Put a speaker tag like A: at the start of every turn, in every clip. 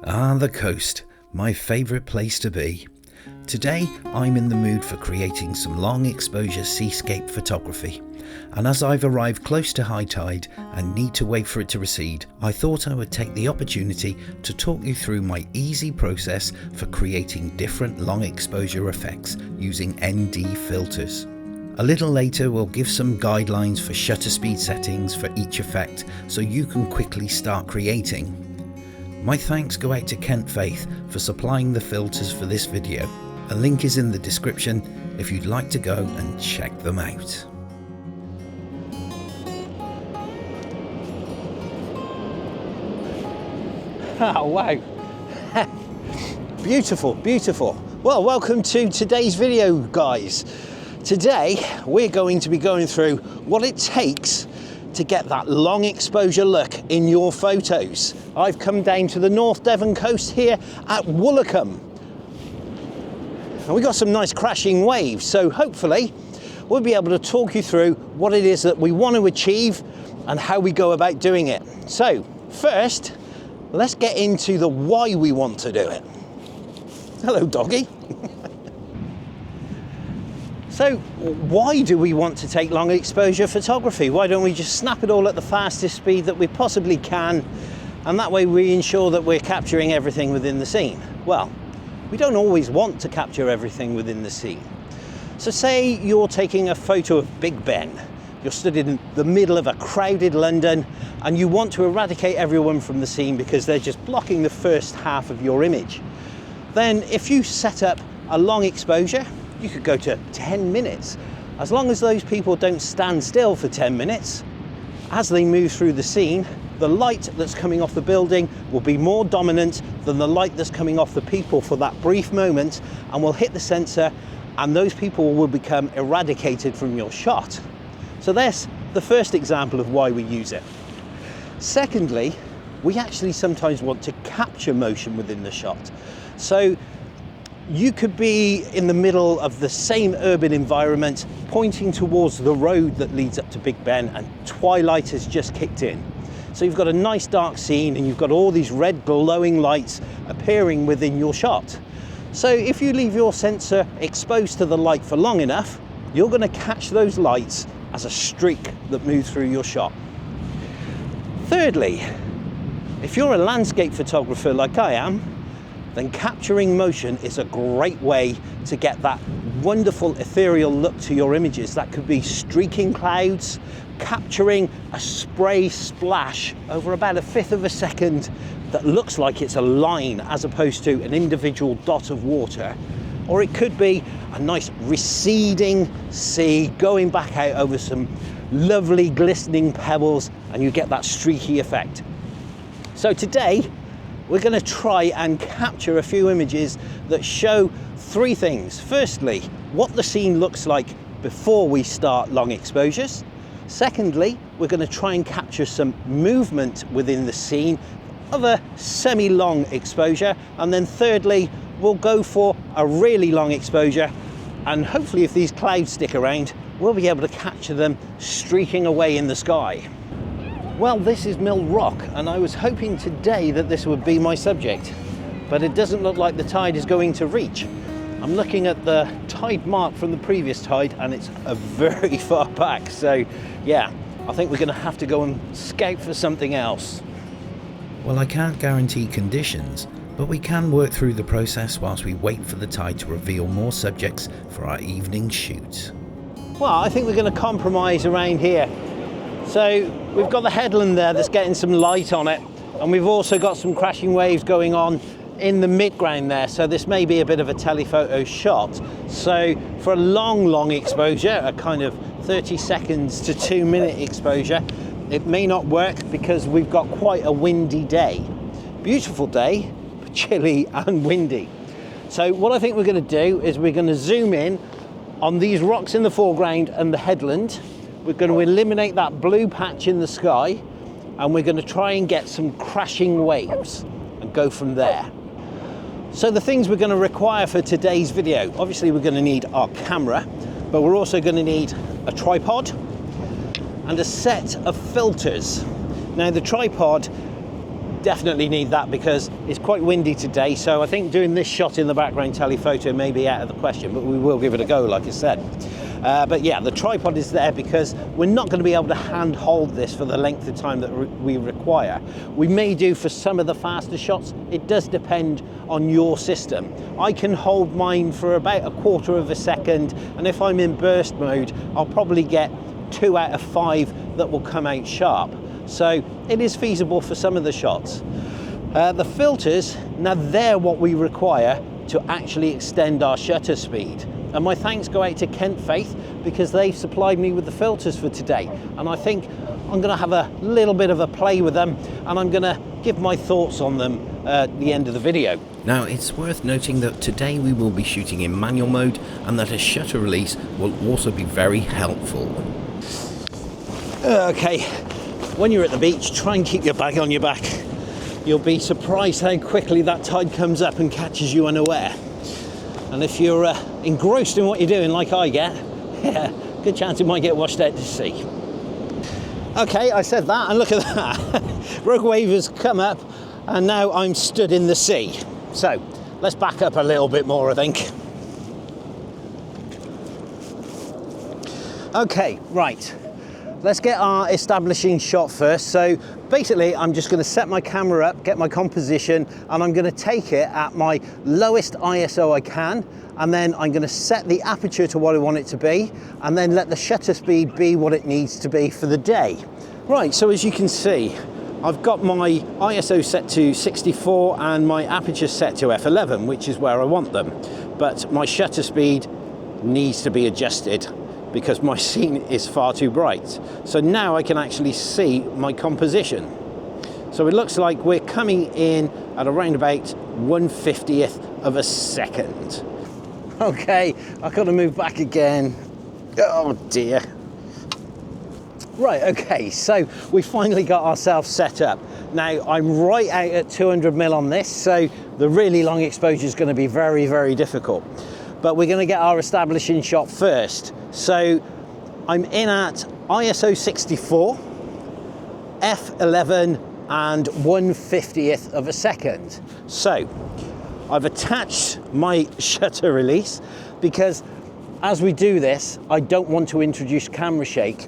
A: Ah, the coast, my favourite place to be. Today I'm in the mood for creating some long exposure seascape photography, and as I've arrived close to high tide and need to wait for it to recede, I thought I would take the opportunity to talk you through my easy process for creating different long exposure effects using ND filters. A little later we'll give some guidelines for shutter speed settings for each effect so you can quickly start creating. My thanks go out to Kent Faith for supplying the filters for this video. A link is in the description if you'd like to go and check them out.
B: Oh wow, beautiful, beautiful. Well, welcome to today's video, guys. Today we're going to be going through what it takes to get that long exposure look in your photos. I've come down to the North Devon coast here at Woolacombe, and we got some nice crashing waves, so hopefully we'll be able to talk you through what it is that we want to achieve and how we go about doing it. So first, let's get into the why we want to do it. Hello, doggy. So why do we want to take long exposure photography? Why don't we just snap it all at the fastest speed that we possibly can, and that way we ensure that we're capturing everything within the scene? Well, we don't always want to capture everything within the scene. So say you're taking a photo of Big Ben. You're stood in the middle of a crowded London and you want to eradicate everyone from the scene because they're just blocking the first half of your image. Then if you set up a long exposure, you could go to 10 minutes. As long as those people don't stand still for 10 minutes, as they move through the scene, the light that's coming off the building will be more dominant than the light that's coming off the people for that brief moment, and will hit the sensor, and those people will become eradicated from your shot. So that's the first example of why we use it. Secondly, we actually sometimes want to capture motion within the shot. So you could be in the middle of the same urban environment, pointing towards the road that leads up to Big Ben, and twilight has just kicked in. So you've got a nice dark scene and you've got all these red glowing lights appearing within your shot. So if you leave your sensor exposed to the light for long enough, you're going to catch those lights as a streak that moves through your shot. Thirdly, if you're a landscape photographer like I am, then capturing motion is a great way to get that wonderful ethereal look to your images. That could be streaking clouds, capturing a spray splash over about 1/5 of a second that looks like it's a line as opposed to an individual dot of water. Or it could be a nice receding sea going back out over some lovely glistening pebbles, and you get that streaky effect. So today we're going to try and capture a few images that show three things. Firstly, what the scene looks like before we start long exposures. Secondly, we're going to try and capture some movement within the scene of a semi-long exposure. And then thirdly, we'll go for a really long exposure, and hopefully if these clouds stick around, we'll be able to capture them streaking away in the sky. Well, this is Mill Rock, and I was hoping today that this would be my subject, but it doesn't look like the tide is going to reach. I'm looking at the tide mark from the previous tide, and it's a very far back. So yeah, I think we're going to have to go and scout for something else.
A: Well, I can't guarantee conditions, but we can work through the process whilst we wait for the tide to reveal more subjects for our evening shoot.
B: Well, I think we're going to compromise around here. So we've got the headland there that's getting some light on it, and we've also got some crashing waves going on in the midground there, so this may be a bit of a telephoto shot. So for a long exposure, a kind of 30 seconds to 2 minute exposure, it may not work because we've got quite a windy day. Beautiful day, but chilly and windy. So what I think we're going to do is we're going to zoom in on these rocks in the foreground and the headland. We're going to eliminate that blue patch in the sky, and we're going to try and get some crashing waves and go from there. So the things we're going to require for today's video, obviously we're going to need our camera, but we're also going to need a tripod and a set of filters. Now the tripod definitely need that because it's quite windy today, so I think doing this shot in the background telephoto may be out of the question, but we will give it a go, like I said. But yeah, the tripod is there because we're not going to be able to hand hold this for the length of time that we require. We may do for some of the faster shots. It does depend on your system. I can hold mine for about a quarter of a second, and if I'm in burst mode, I'll probably get 2 out of 5 that will come out sharp. So it is feasible for some of the shots. The filters, now they're what we require to actually extend our shutter speed. And my thanks go out to Kent Faith because they've supplied me with the filters for today. And I think I'm going to have a little bit of a play with them, and I'm going to give my thoughts on them at the end of the video.
A: Now, it's worth noting that today we will be shooting in manual mode and that a shutter release will also be very helpful.
B: Okay, when you're at the beach, try and keep your bag on your back. You'll be surprised how quickly that tide comes up and catches you unaware. And if you're engrossed in what you're doing like I get, yeah, good chance it might get washed out to sea. Okay, I said that, and look at that. Rogue wave has come up, and now I'm stood in the sea. So, let's back up a little bit more, I think. Okay, right. Let's get our establishing shot first. So basically I'm just going to set my camera up, get my composition, and I'm going to take it at my lowest ISO I can, and then I'm going to set the aperture to what I want it to be, and then let the shutter speed be what it needs to be for the day. Right, so as you can see, I've got my ISO set to 64 and my aperture set to f11, which is where I want them, but my shutter speed needs to be adjusted because my scene is far too bright. So now I can actually see my composition. So it looks like we're coming in at around about 1/50th of a second. Okay, I've got to move back again. Oh dear. Right, okay, so we finally got ourselves set up. Now I'm right out at 200mm on this, so the really long exposure is going to be very, very difficult. But we're going to get our establishing shot first. So I'm in at ISO 64, f11 and 1/50th of a second. So I've attached my shutter release because as we do this, I don't want to introduce camera shake.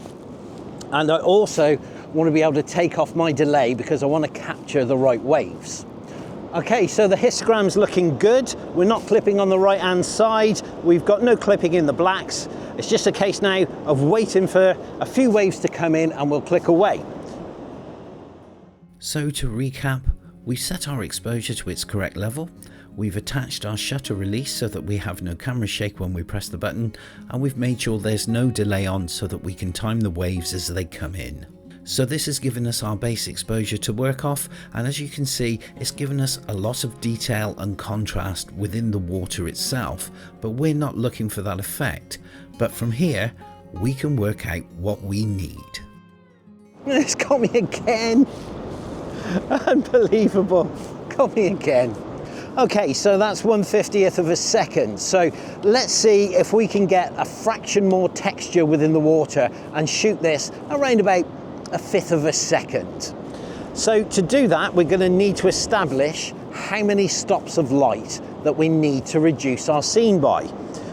B: And I also want to be able to take off my delay because I want to capture the right waves. Okay, so the histogram's looking good. We're not clipping on the right hand side. We've got no clipping in the blacks. It's just a case now of waiting for a few waves to come in and we'll click away.
A: So to recap, we've set our exposure to its correct level, we've attached our shutter release so that we have no camera shake when we press the button, and we've made sure there's no delay on so that we can time the waves as they come in. So this has given us our base exposure to work off, and as you can see, it's given us a lot of detail and contrast within the water itself, but we're not looking for that effect. But from here, we can work out what we need.
B: It's got me again. Unbelievable. Got me again. Okay, so that's 1/50th of a second. So let's see if we can get a fraction more texture within the water and shoot this around about 1/5 of a second. So to do that, we're going to need to establish how many stops of light that we need to reduce our scene by.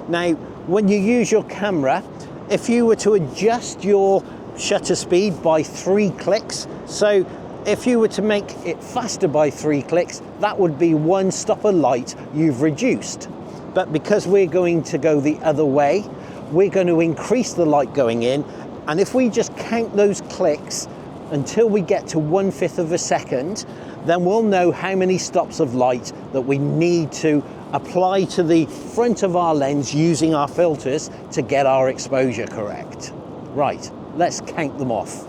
B: Now, when you use your camera, if you were to adjust your shutter speed by 3 clicks, so if you were to make it faster by 3 clicks, that would be 1 stop of light you've reduced. But because we're going to go the other way, we're going to increase the light going in, and if we just count those clicks until we get to 1/5 of a second, then we'll know how many stops of light that we need to apply to the front of our lens using our filters to get our exposure correct. Right, let's count them off.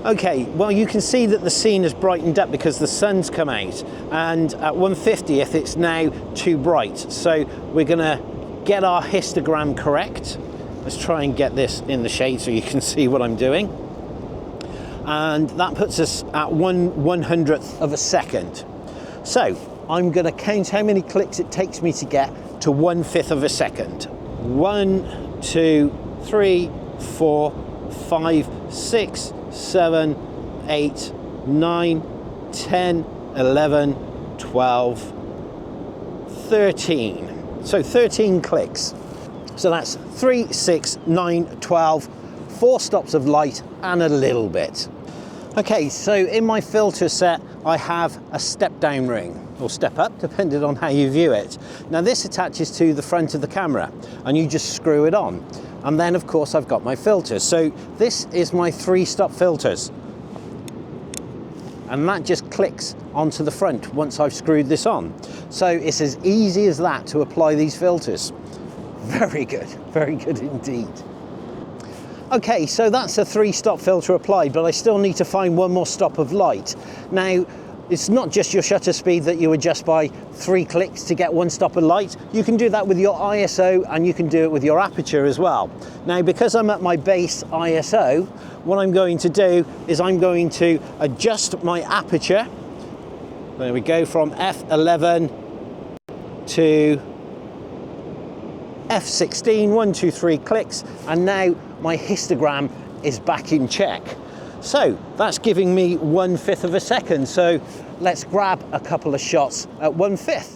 B: Okay, well you can see that the scene has brightened up because the sun's come out, and at 1/50th it's now too bright. So we're gonna get our histogram correct. Let's try and get this in the shade so you can see what I'm doing. And that puts us at 1/100th of a second. So I'm gonna count how many clicks it takes me to get to 1/5 of a second. 1, 2, 3, 4, 5, 6, 7, 8, 9, 10, 11, 12, 13. So 13 clicks. So that's 3, 6, 9, 12, 4 stops of light and a little bit. Okay, so in my filter set, I have a step down ring, or step up, depending on how you view it. Now this attaches to the front of the camera and you just screw it on. And then of course I've got my filters. So this is my 3-stop filters. And that just clicks onto the front once I've screwed this on. So it's as easy as that to apply these filters. Very good indeed. Okay, so that's a 3-stop filter applied, but I still need to find one more stop of light. Now, it's not just your shutter speed that you adjust by 3 clicks to get 1 stop of light. You can do that with your ISO and you can do it with your aperture as well. Now, because I'm at my base ISO, what I'm going to do is I'm going to adjust my aperture. There we go, from f11 to f16, 1, 2, 3 clicks, and now my histogram is back in check. So that's giving me 1/5 of a second. So let's grab a couple of shots at 1/5.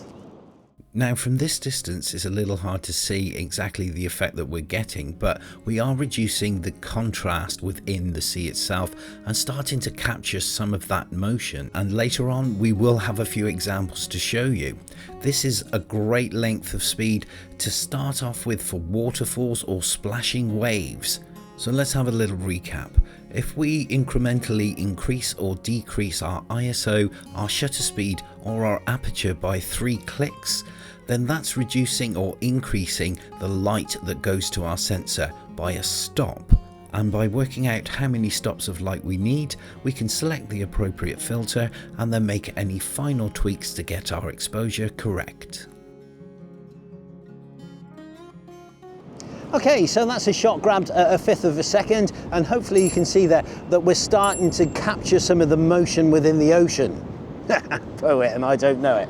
A: Now from this distance it's a little hard to see exactly the effect that we're getting, but we are reducing the contrast within the sea itself and starting to capture some of that motion, and later on we will have a few examples to show you. This is a great length of speed to start off with for waterfalls or splashing waves. So let's have a little recap. If we incrementally increase or decrease our ISO, our shutter speed or our aperture by 3 clicks, then that's reducing or increasing the light that goes to our sensor by a stop. And by working out how many stops of light we need, we can select the appropriate filter and then make any final tweaks to get our exposure correct.
B: Okay, so that's a shot grabbed at 1/5 of a second, and hopefully you can see there that we're starting to capture some of the motion within the ocean. Poet, and I don't know it.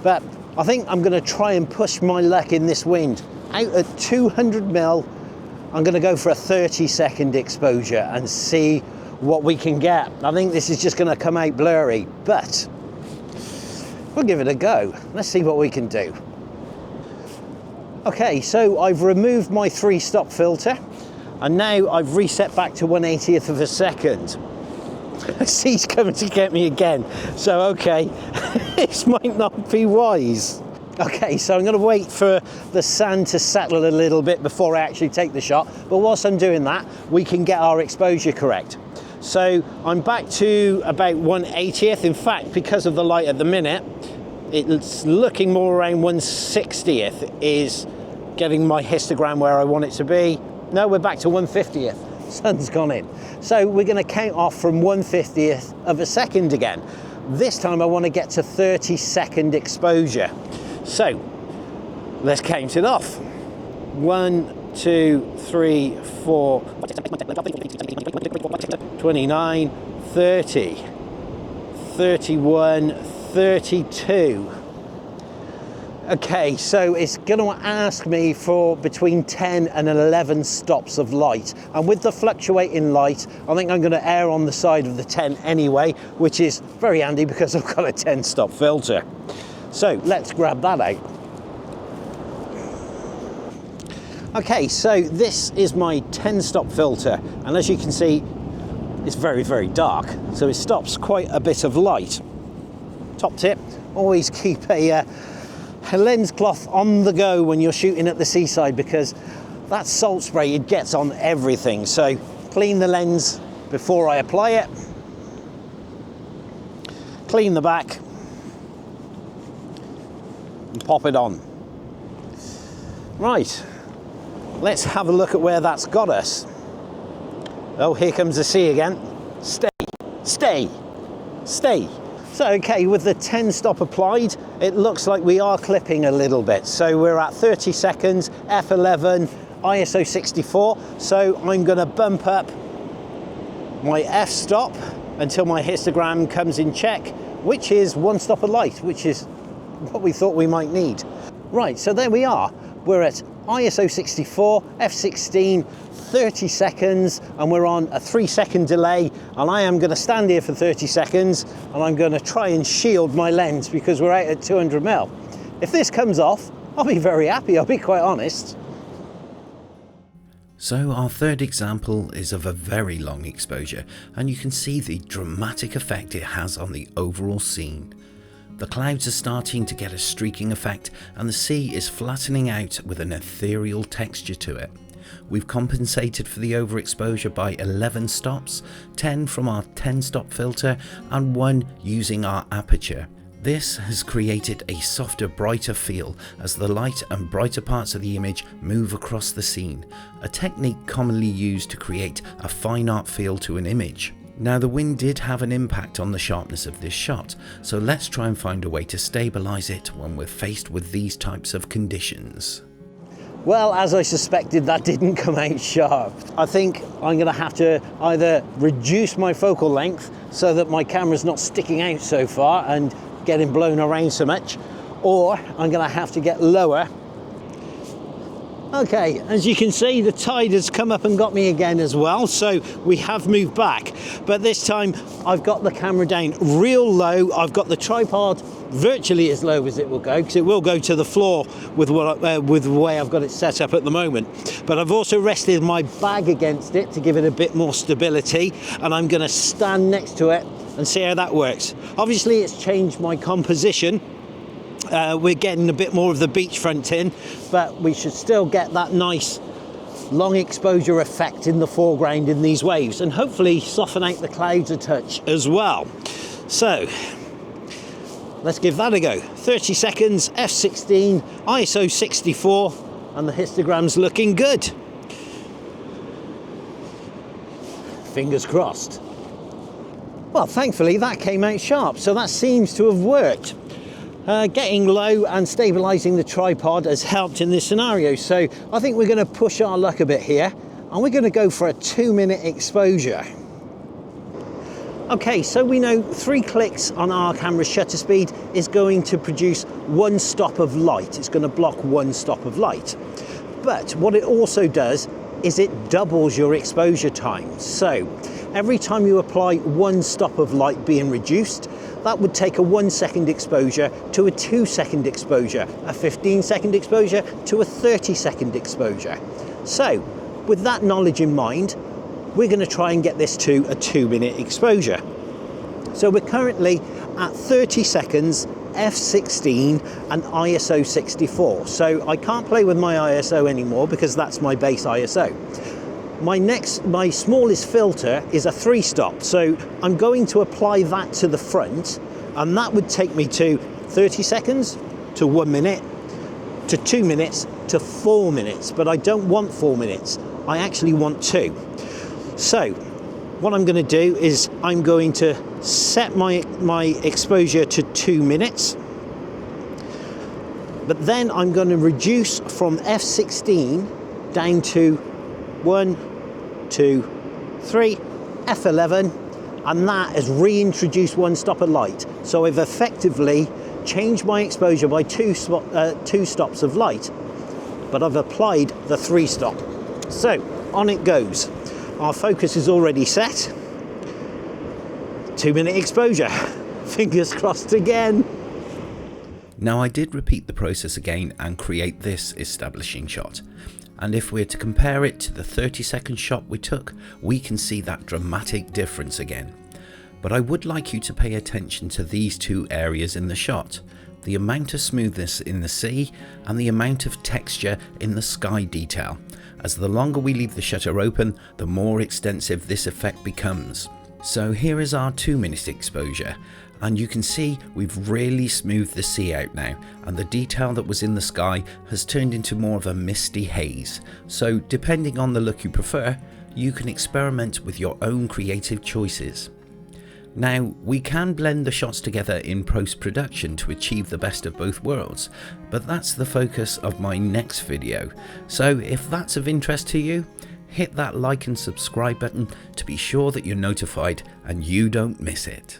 B: But I think I'm going to try and push my luck in this wind. Out at 200 mil, I'm going to go for a 30-second exposure and see what we can get. I think this is just going to come out blurry, but we'll give it a go. Let's see what we can do. Okay, so I've removed my 3-stop filter and now I've reset back to 1/80th of a second. He's coming to get me again. So, okay, this might not be wise. Okay, so I'm going to wait for the sand to settle a little bit before I actually take the shot. But whilst I'm doing that, we can get our exposure correct. So I'm back to about 1/80th. In fact, because of the light at the minute, it's looking more around 1/60th is getting my histogram where I want it to be. No, we're back to 1/50th. Sun's gone in. So we're going to count off from 1/50th of a second again. This time I want to get to 30-second exposure. So let's count it off. 1, 2, 3, 4, 29, 30, 31, 32. Okay, so it's going to ask me for between 10 and 11 stops of light. And with the fluctuating light, I think I'm going to err on the side of the 10 anyway, which is very handy because I've got a 10-stop filter. So let's grab that out. Okay, so this is my 10-stop filter. And as you can see, it's very, very dark. So it stops quite a bit of light. Top tip, always keep a lens cloth on the go when you're shooting at the seaside, because that salt spray, it gets on everything. So clean the lens before I apply it, clean the back and pop it on. Right, let's have a look at where that's got us. Oh, here comes the sea again. Stay, stay, stay. So, okay, with the 10 stop applied, it looks like we are clipping a little bit. So we're at 30 seconds, f11, ISO 64. So I'm going to bump up my f-stop until my histogram comes in check, which is 1 stop of light, which is what we thought we might need. Right, so there we are. We're at ISO 64, f16, 30 seconds, and we're on a 3-second delay, and I am going to stand here for 30 seconds and I'm going to try and shield my lens because we're out at 200mm. If this comes off, I'll be very happy, I'll be quite honest.
A: So our third example is of a very long exposure, and you can see the dramatic effect it has on the overall scene. The clouds are starting to get a streaking effect and the sea is flattening out with an ethereal texture to it. We've compensated for the overexposure by 11 stops, 10 from our 10-stop filter and 1 using our aperture. This has created a softer, brighter feel as the light and brighter parts of the image move across the scene, a technique commonly used to create a fine art feel to an image. Now the wind did have an impact on the sharpness of this shot, so let's try and find a way to stabilise it when we're faced with these types of conditions.
B: Well, as I suspected, that didn't come out sharp. I think I'm going to have to either reduce my focal length so that my camera's not sticking out so far and getting blown around so much, or I'm going to have to get lower. Okay, as you can see, the tide has come up and got me again as well, so we have moved back, but this time I've got the camera down real low. I've got the tripod virtually as low as it will go, because it will go to the floor with the way I've got it set up at the moment, but I've also rested my bag against it to give it a bit more stability, and I'm going to stand next to it and see how that works. Obviously it's changed my composition. We're getting a bit more of the beachfront in, but we should still get that nice long exposure effect in the foreground in these waves, and hopefully soften out the clouds a touch as well. So let's give that a go. 30 seconds, f16, ISO 64, and the histogram's looking good. Fingers crossed. Well, thankfully that came out sharp, so that seems to have worked. Getting low and stabilising the tripod has helped in this scenario, so I think we're going to push our luck a bit here, and we're going to go for a 2-minute exposure. Okay, so we know 3 clicks on our camera's shutter speed is going to produce 1 stop of light. It's going to block 1 stop of light. But what it also does is it doubles your exposure time. So every time you apply 1 stop of light being reduced, that would take a 1-second exposure to a 2-second exposure, a 15-second exposure to a 30-second exposure. So with that knowledge in mind, we're going to try and get this to a 2-minute exposure. So we're currently at 30 seconds, f16 and ISO 64. So I can't play with my ISO anymore because that's my base ISO. My smallest filter is a 3-stop, so I'm going to apply that to the front, and that would take me to 30 seconds to 1 minute to 2 minutes to 4 minutes, but I don't want 4 minutes, I actually want 2. So what I'm going to do is I'm going to set my exposure to 2 minutes, but then I'm going to reduce from f16 down to 1, 2, 3, f11, and that has reintroduced 1 stop of light. So I've effectively changed my exposure by 2 stops of light, but I've applied the 3-stop. So on it goes. Our focus is already set. 2-minute exposure. Fingers crossed again.
A: Now I did repeat the process again and create this establishing shot. And if we're to compare it to the 30-second shot we took, we can see that dramatic difference again. But I would like you to pay attention to these 2 areas in the shot. The amount of smoothness in the sea and the amount of texture in the sky detail. As the longer we leave the shutter open, the more extensive this effect becomes. So here is our 2-minute exposure, and you can see we've really smoothed the sea out now, and the detail that was in the sky has turned into more of a misty haze. So depending on the look you prefer, you can experiment with your own creative choices. Now, we can blend the shots together in post-production to achieve the best of both worlds, but that's the focus of my next video. So if that's of interest to you, hit that like and subscribe button to be sure that you're notified and you don't miss it.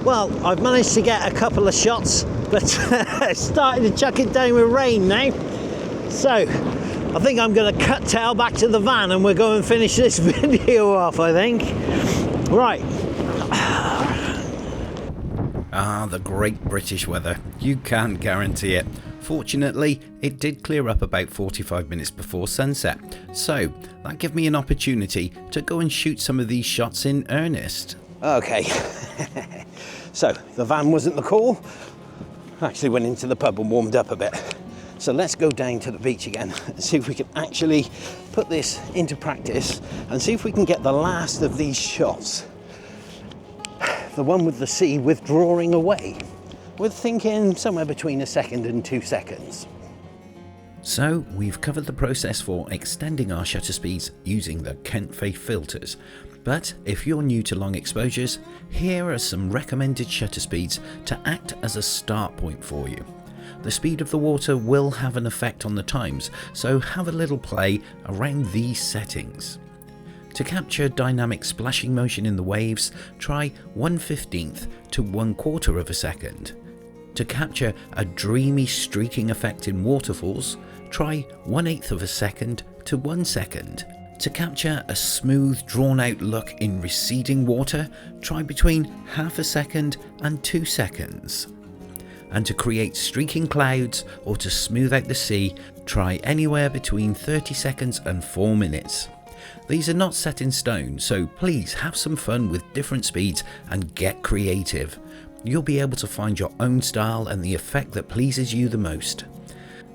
B: Well, I've managed to get a couple of shots, but it's starting to chuck it down with rain now. So, I think I'm going to cut tail back to the van and we'll go and finish this video off, I think. Right.
A: Ah, the great British weather. You can't guarantee it. Fortunately, it did clear up about 45 minutes before sunset, so that gave me an opportunity to go and shoot some of these shots in earnest.
B: Okay, so the van wasn't the call. I actually went into the pub and warmed up a bit. So let's go down to the beach again and see if we can actually put this into practice and see if we can get the last of these shots. The one with the sea withdrawing away. We're thinking somewhere between a second and 2 seconds.
A: So we've covered the process for extending our shutter speeds using the Kent Faith filters. But if you're new to long exposures, here are some recommended shutter speeds to act as a start point for you. The speed of the water will have an effect on the times, so have a little play around these settings. To capture dynamic splashing motion in the waves, try 1/15 to 1/4 of a second. To capture a dreamy streaking effect in waterfalls, try 1/8 of a second to 1 second. To capture a smooth, drawn-out look in receding water, try between 1/2 second and 2 seconds. And to create streaking clouds or to smooth out the sea, try anywhere between 30 seconds and 4 minutes. These are not set in stone, so please have some fun with different speeds and get creative. You'll be able to find your own style and the effect that pleases you the most.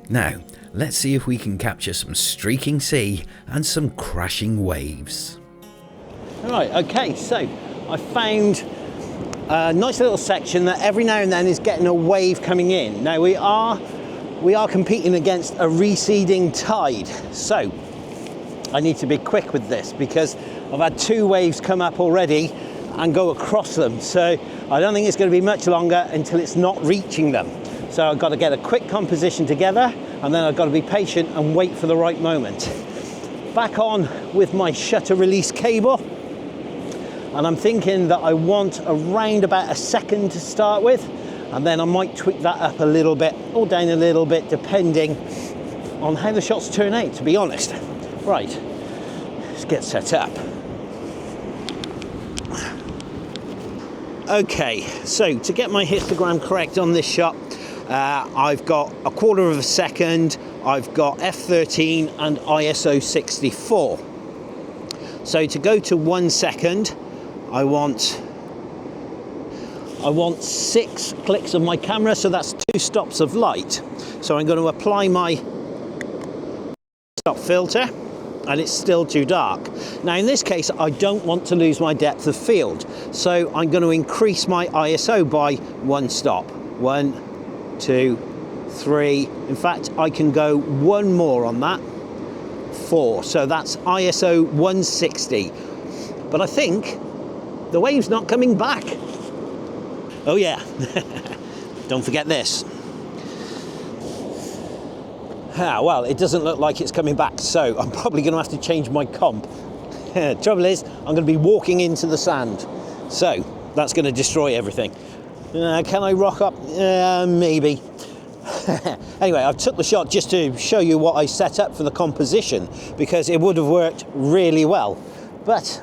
A: Now, let's see if we can capture some streaking sea and some crashing waves.
B: Right, okay, so I found a nice little section that every now and then is getting a wave coming in. Now we are competing against a receding tide, so I need to be quick with this because I've had 2 waves come up already and go across them, so I don't think it's going to be much longer until it's not reaching them. So I've got to get a quick composition together and then I've got to be patient and wait for the right moment. Back on with my shutter release cable, and I'm thinking that I want around about a second to start with, and then I might tweak that up a little bit or down a little bit depending on how the shots turn out, to be honest. Right, let's get set up. Okay, so to get my histogram correct on this shot, I've got 1/4 of a second, I've got f13 and ISO 64. So to go to 1 second, I want 6 clicks of my camera, so that's 2 stops of light. So I'm going to apply my stop filter, and it's still too dark. Now in this case, I don't want to lose my depth of field, so I'm going to increase my ISO by 1 stop. 1, 2, 3. In fact, I can go 1 more on that. 4. So that's ISO 160. But I think the wave's not coming back. Oh yeah, don't forget this. Well, it doesn't look like it's coming back, so I'm probably going to have to change my comp. Trouble is, I'm going to be walking into the sand, so that's going to destroy everything. Can I rock up? Maybe. Anyway, I took the shot just to show you what I set up for the composition, because it would have worked really well. But,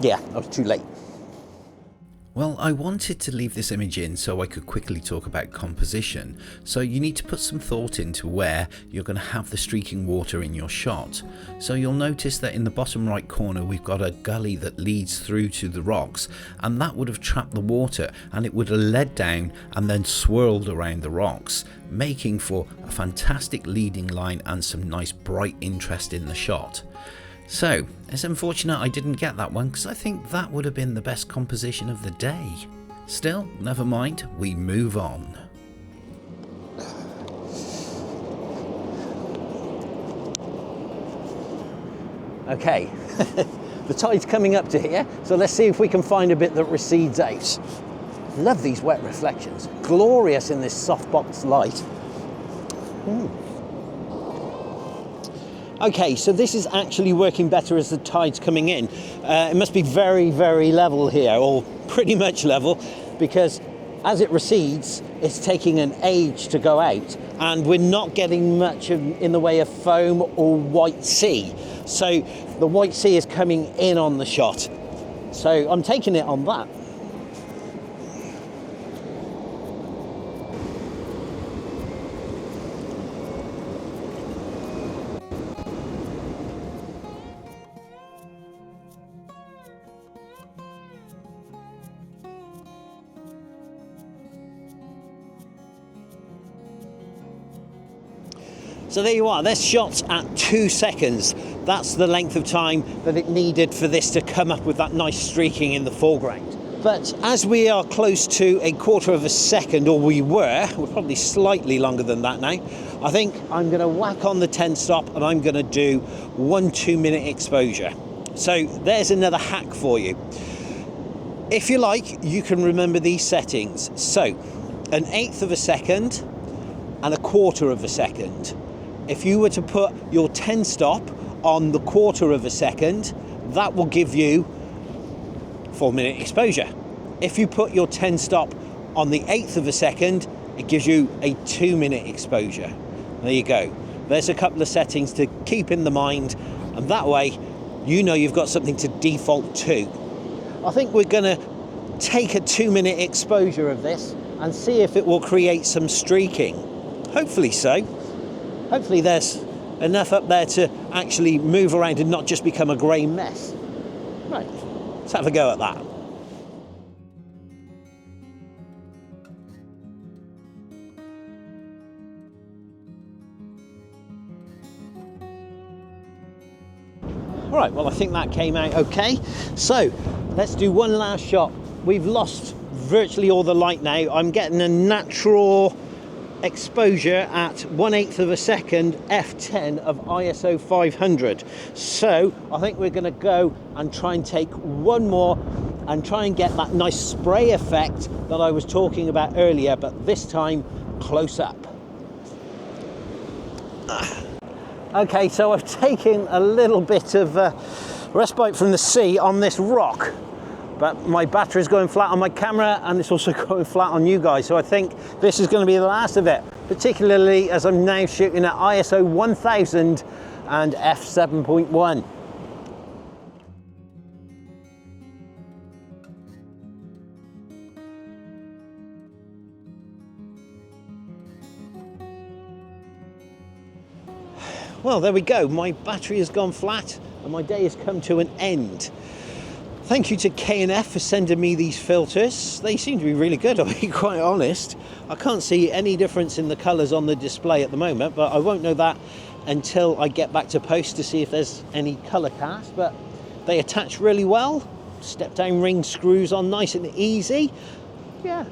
B: yeah, I was too late.
A: Well, I wanted to leave this image in so I could quickly talk about composition, so you need to put some thought into where you're going to have the streaking water in your shot. So you'll notice that in the bottom right corner we've got a gully that leads through to the rocks, and that would have trapped the water and it would have led down and then swirled around the rocks, making for a fantastic leading line and some nice bright interest in the shot. So, it's unfortunate I didn't get that one because I think that would have been the best composition of the day. Still, never mind, we move on.
B: Okay, the tide's coming up to here, so let's see if we can find a bit that recedes out. Love these wet reflections, glorious in this softbox light. Okay, so this is actually working better as the tide's coming in. It must be very, very level here, or pretty much level, because as it recedes, it's taking an age to go out, and we're not getting much in the way of foam or white sea. So the white sea is coming in on the shot. So I'm taking it on that. So there you are, this shot's at 2 seconds. That's the length of time that it needed for this to come up with that nice streaking in the foreground. But as we are close to a quarter of a second, or we're probably slightly longer than that now, I think I'm going to whack on the 10 stop and I'm going to do 1 2-minute exposure. So there's another hack for you. If you like, you can remember these settings. So 1/8 of a second and 1/4 of a second. If you were to put your 10 stop on the 1/4 of a second, that will give you 4-minute exposure. If you put your 10 stop on the 1/8 of a second, it gives you a 2-minute exposure. There you go. There's a couple of settings to keep in the mind, and that way you know you've got something to default to. I think we're going to take a 2-minute exposure of this and see if it will create some streaking. Hopefully so. Hopefully there's enough up there to actually move around and not just become a grey mess. Right, let's have a go at that. All right, well, I think that came out okay. So let's do one last shot. We've lost virtually all the light now. I'm getting a natural exposure at 1/8 of a second f10 of ISO 500. So I think we're going to go and try and take one more and try and get that nice spray effect that I was talking about earlier, but this time close up. Okay, so I've taken a little bit of respite from the sea on this rock, but my battery's going flat on my camera and it's also going flat on you guys, so I think this is going to be the last of it, particularly as I'm now shooting at ISO 1000 and f7.1. Well, there we go, my battery has gone flat and my day has come to an end. Thank you to K&F for sending me these filters. They seem to be really good, I'll be quite honest. I can't see any difference in the colours on the display at the moment, but I won't know that until I get back to post to see if there's any colour cast, but they attach really well. Step down ring screws on nice and easy. Yeah,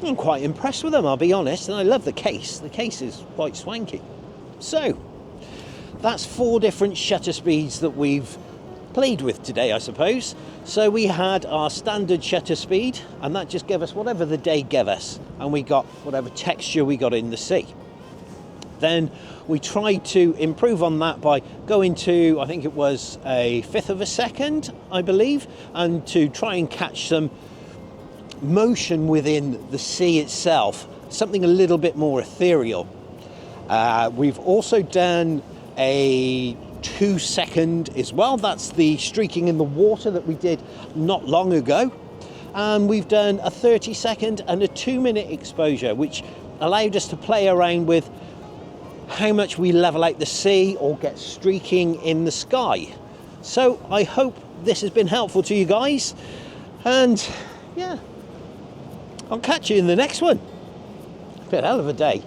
B: I'm quite impressed with them, I'll be honest, and I love the case. The case is quite swanky. So, that's 4 different shutter speeds that we've played with today, I suppose. So we had our standard shutter speed, and that just gave us whatever the day gave us, and we got whatever texture we got in the sea. Then we tried to improve on that by going to, I think it was a 1/5 of a second, I believe, and to try and catch some motion within the sea itself, something a little bit more ethereal. We've also done a 2 second as well. That's the streaking in the water that we did not long ago. And we've done a 30 second and a 2-minute exposure, which allowed us to play around with how much we level out the sea or get streaking in the sky. So I hope this has been helpful to you guys, and yeah, I'll catch you in the next one. Been a hell of a day.